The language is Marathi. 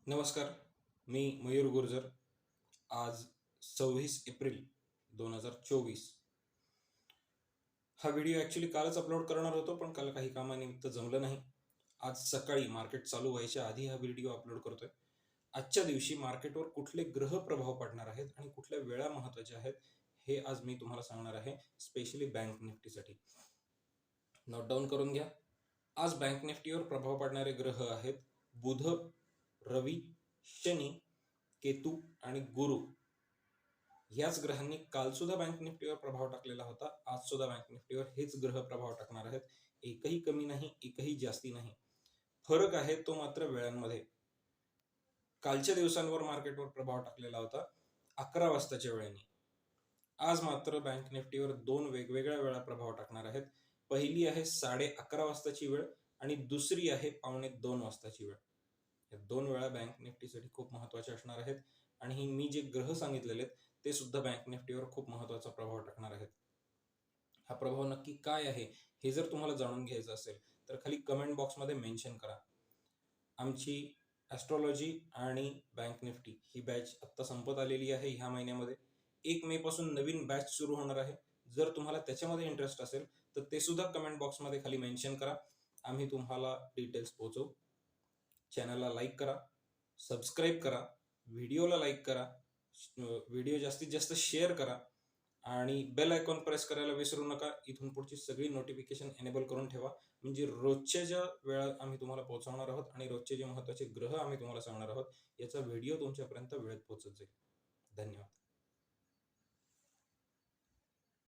नमस्कार. मी मयूर गुर्जर. आज 26 एप्रिल 2024. हा व्हिडिओ ॲक्च्युली कालच अपलोड करणार होतो, पण काल काही कामानिमित्त जमलं नाही. आज सकाळी मार्केट चालू व्हायच्या आधी हा व्हिडिओ अपलोड करतोय. आजच्या दिवशी मार्केटवर कुठले ग्रह प्रभाव पडणार आहेत आणि कुठल्या वेळा महत्त्वाच्या आहेत, हे आज मी तुम्हाला सांगणार आहे, स्पेशली बँक निफ्टीसाठी. नोट डाऊन करून घ्या. आज बँक निफ्टीवर प्रभाव पडणारे ग्रह आहेत बुध, रवी, शनी, केतू आणि गुरु. याच ग्रहांनी काल सुद्धा बँक निफ्टीवर प्रभाव टाकलेला होता. आज सुद्धा बँक निफ्टीवर हेच ग्रह प्रभाव टाकणार आहेत. एकही कमी नाही, एकही जास्ती नाही. फरक आहे तो मात्र वेळांमध्ये. कालच्या दिवसांवर मार्केटवर प्रभाव टाकलेला होता 11 वाजताच्या वेळेने. आज मात्र बँक निफ्टीवर दोन वेगवेगळ्या वेळा प्रभाव टाकणार आहेत. पहिली आहे 11:30 वाजताची वेळ आणि दुसरी आहे 1:45 वाजताची वेळ. या दोन वेळा बँक निफ्टीसाठी खूप महत्त्वाच्या असणार आहेत आणि मी जे ग्रह सांगितलेले आहेत ते सुद्धा बँक निफ्टीवर खूप महत्त्वाचा प्रभाव टाकणार आहेत. हा प्रभाव नक्की काय आहे हे जर तुम्हाला जाणून घ्यायचं असेल तर खाली कमेंट बॉक्समध्ये मेन्शन करा. आमची ॲस्ट्रॉलॉजी आणि बँक निफ्टी ही बॅच आत्ता संपत आलेली आहे. ह्या महिन्यामध्ये 1 मे पासून नवीन बॅच सुरू होणार आहे. जर तुम्हाला त्याच्यामध्ये इंटरेस्ट असेल तर ते सुद्धा कमेंट बॉक्समध्ये खाली मेन्शन करा. आम्ही तुम्हाला डिटेल्स पोहोचवू. चॅनलला लाईक करा, सबस्क्राईब करा, व्हिडिओला लाईक करा, व्हिडिओ जास्तीत जास्त शेअर करा आणि बेल आयकॉन प्रेस करायला विसरू नका. इथून पुढची सगळी नोटिफिकेशन एनेबल करून ठेवा, म्हणजे रोजच्या ज्या वेळा आम्ही तुम्हाला पोहोचवणार आहोत आणि रोजचे जे महत्त्वाचे ग्रह आम्ही तुम्हाला सांगणार आहोत याचा व्हिडिओ तुमच्यापर्यंत वेळेत पोहोचत जाईल. धन्यवाद.